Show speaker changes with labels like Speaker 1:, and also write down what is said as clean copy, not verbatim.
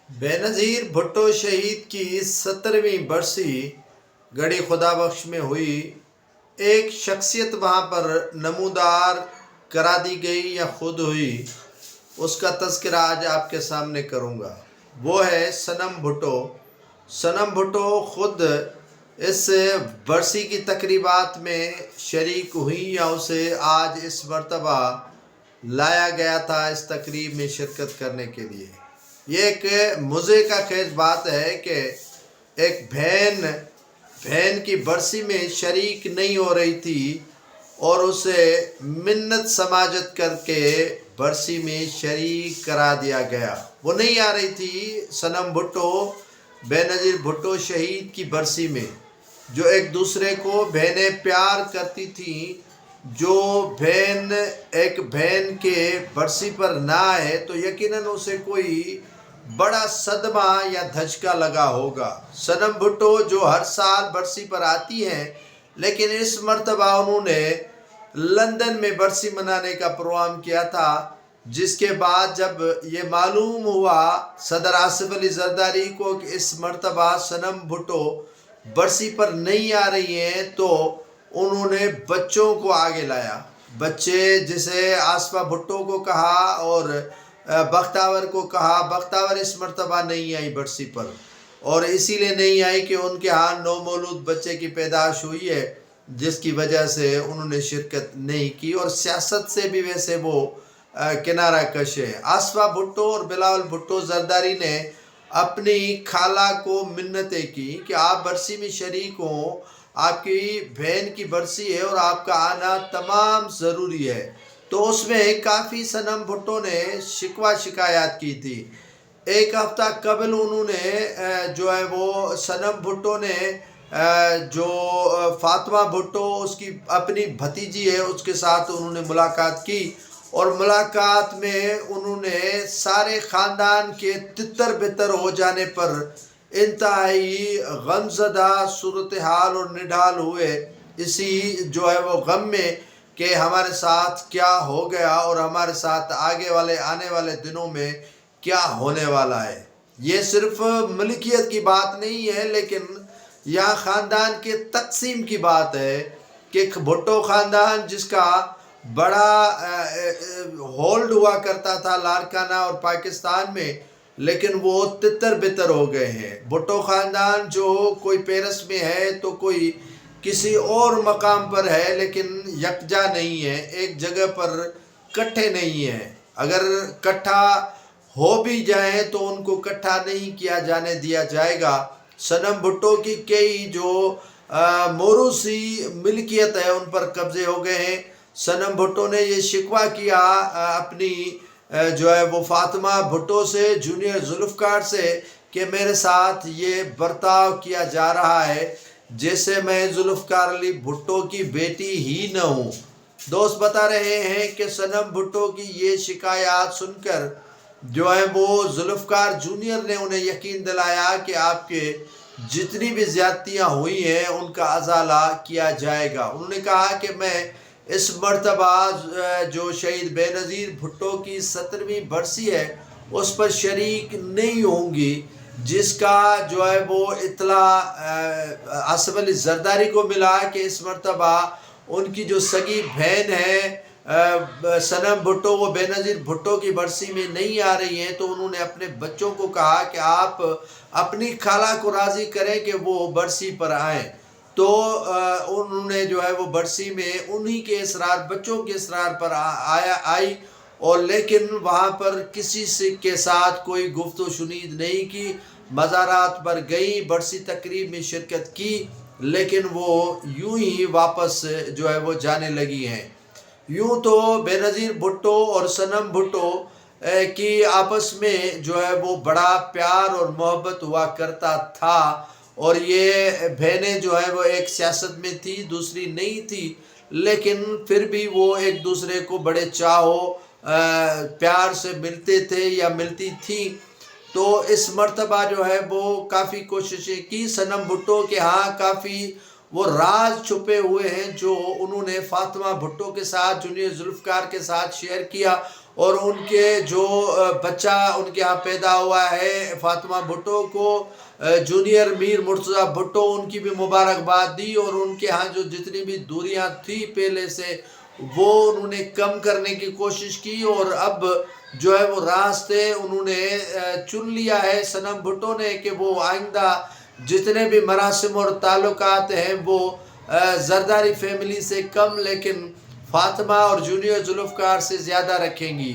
Speaker 1: बेनज़ीर भुट्टो शहीद की 17वीं बरसी गढ़ी खुदा बख्श में हुई। एक शख्सियत वहाँ पर नमूदार करा दी गई या खुद हुई, उसका तज़किरा आज आपके सामने करूँगा। वो है सनम भुट्टो। सनम भुट्टो खुद इस बरसी की तकरीबात में शरीक हुई या उसे आज इस मर्तबा लाया गया था इस तकरीब में शिरकत करने के लिए। ये एक मज़े का खेज बात है कि एक बहन की बरसी में शरीक नहीं हो रही थी और उसे मिन्नत समाजत करके बरसी में शरीक करा दिया गया। वो नहीं आ रही थी सनम भुट्टो बेनज़ीर भुट्टो शहीद की बरसी में। जो एक दूसरे को बहनें प्यार करती थी, जो बहन एक बहन के बरसी पर ना आए तो यकीनन उसे कोई बड़ा सदमा या धचका लगा होगा। सनम भुट्टो जो हर साल बरसी पर आती हैं, लेकिन इस मर्तबा उन्होंने लंदन में बरसी मनाने का प्रोग्राम किया था, जिसके बाद जब ये मालूम हुआ सदर आसिफ अली जरदारी को कि इस मर्तबा सनम भुट्टो बरसी पर नहीं आ रही हैं, तो उन्होंने बच्चों को आगे लाया। बच्चे जिसे आसफा भुट्टो को कहा और बख्तावर को कहा। बख्तावर इस मर्तबा नहीं आई बरसी पर, और इसीलिए नहीं आई कि उनके यहाँ नौमौलूद बच्चे की पैदाश हुई है, जिसकी वजह से उन्होंने शिरकत नहीं की। और सियासत से भी वैसे वो किनारा कश है। आसफा भुट्टो और बिलावल भुट्टो जरदारी ने अपनी खाला को मिन्नतें की कि आप बरसी में शरीक हों, आपकी बहन की बरसी है और आपका आना तमाम ज़रूरी है। तो उसमें काफ़ी सनम भुट्टो ने शिकवा शिकायत की थी। एक हफ्ता कबल उन्होंने जो है वो सनम भुट्टो ने जो फातिमा भुट्टो उसकी अपनी भतीजी है उसके साथ उन्होंने मुलाकात की, और मुलाकात में उन्होंने सारे ख़ानदान के तितर बितर हो जाने पर इंतहाई गमज़दा सूरत हाल और निढाल हुए। इसी जो है वो गम में कि हमारे साथ क्या हो गया और हमारे साथ आने वाले दिनों में क्या होने वाला है। ये सिर्फ मलिकियत की बात नहीं है, लेकिन यहाँ ख़ानदान के तकसीम की बात है कि भुट्टो ख़ानदान जिसका बड़ा होल्ड हुआ करता था लारकाना और पाकिस्तान में, लेकिन वो तितर बितर हो गए हैं। भुट्टो ख़ानदान जो कोई पेरिस में है तो कोई किसी और मकाम पर है, लेकिन यकजा नहीं है, एक जगह पर इकट्ठे नहीं है। अगर इकट्ठा हो भी जाए तो उनको इकट्ठा नहीं किया जाने दिया जाएगा। सनम भुट्टो की कई जो मोरूसी मिल्कियत है उन पर कब्जे हो गए हैं। सनम भुट्टो ने ये शिकवा किया अपनी जो है वो फातिमा भुट्टो से, जूनियर जुल्फ़कार से, कि मेरे साथ ये बर्ताव किया जा रहा है जैसे मैं जुल्फ़कार अली भुट्टो की बेटी ही न हूँ। दोस्त बता रहे हैं कि सनम भुट्टो की ये शिकायत सुनकर जो है वो जुल्फ़कार जूनियर ने उन्हें यकीन दिलाया कि आपके जितनी भी ज़्यादतियाँ हुई हैं उनका अज़ाला किया जाएगा। उन्होंने कहा कि मैं इस मर्तबा जो शहीद बेनज़ीर भुट्टो की 17वीं बरसी है उस पर शरीक नहीं होंगी, जिसका जो है वो इत्तला आसिफ अली जरदारी को मिला कि इस मर्तबा उनकी जो सगी बहन है सनम भुट्टो, वो बेनज़ीर भुट्टो की बरसी में नहीं आ रही हैं। तो उन्होंने अपने बच्चों को कहा कि आप अपनी खाला को राज़ी करें कि वो बरसी पर आएँ। तो उन्होंने जो है वो बरसी में उन्हीं के इसरार, बच्चों के इसरार पर आई, और लेकिन वहाँ पर किसी से के साथ कोई गुफ्तगू शुनीद नहीं की। मज़ारात पर गई, बरसी तकरीब में शिरकत की, लेकिन वो यूं ही वापस जो है वो जाने लगी हैं। यूं तो बेनज़ीर भुट्टो और सनम भुट्टो की आपस में जो है वो बड़ा प्यार और मोहब्बत हुआ करता था, और ये बहनें जो है वो एक सियासत में थी, दूसरी नहीं थी, लेकिन फिर भी वो एक दूसरे को बड़े चाहो प्यार से मिलते थे या मिलती थी। तो इस मर्तबा जो है वो काफ़ी कोशिशें की। सनम भुट्टो के यहाँ काफ़ी वो राज छुपे हुए हैं जो उन्होंने फातिमा भुट्टो के साथ, जूनियर जुल्फ़कार के साथ शेयर किया, اور ان کے جو بچہ ان کے ہاں پیدا ہوا ہے فاطمہ بھٹو کو جونیئر میر مرتضیٰ بھٹو ان کی بھی مبارکباد دی، اور ان کے ہاں جو جتنی بھی دوریاں تھی پہلے سے وہ انہوں نے کم کرنے کی کوشش کی، اور اب جو ہے وہ راستے انہوں نے چن لیا ہے صنم بھٹو نے کہ وہ آئندہ جتنے بھی مراسم اور تعلقات ہیں وہ زرداری فیملی سے کم لیکن فاطمہ اور جونیئر ذوالفقار سے زیادہ رکھیں گی۔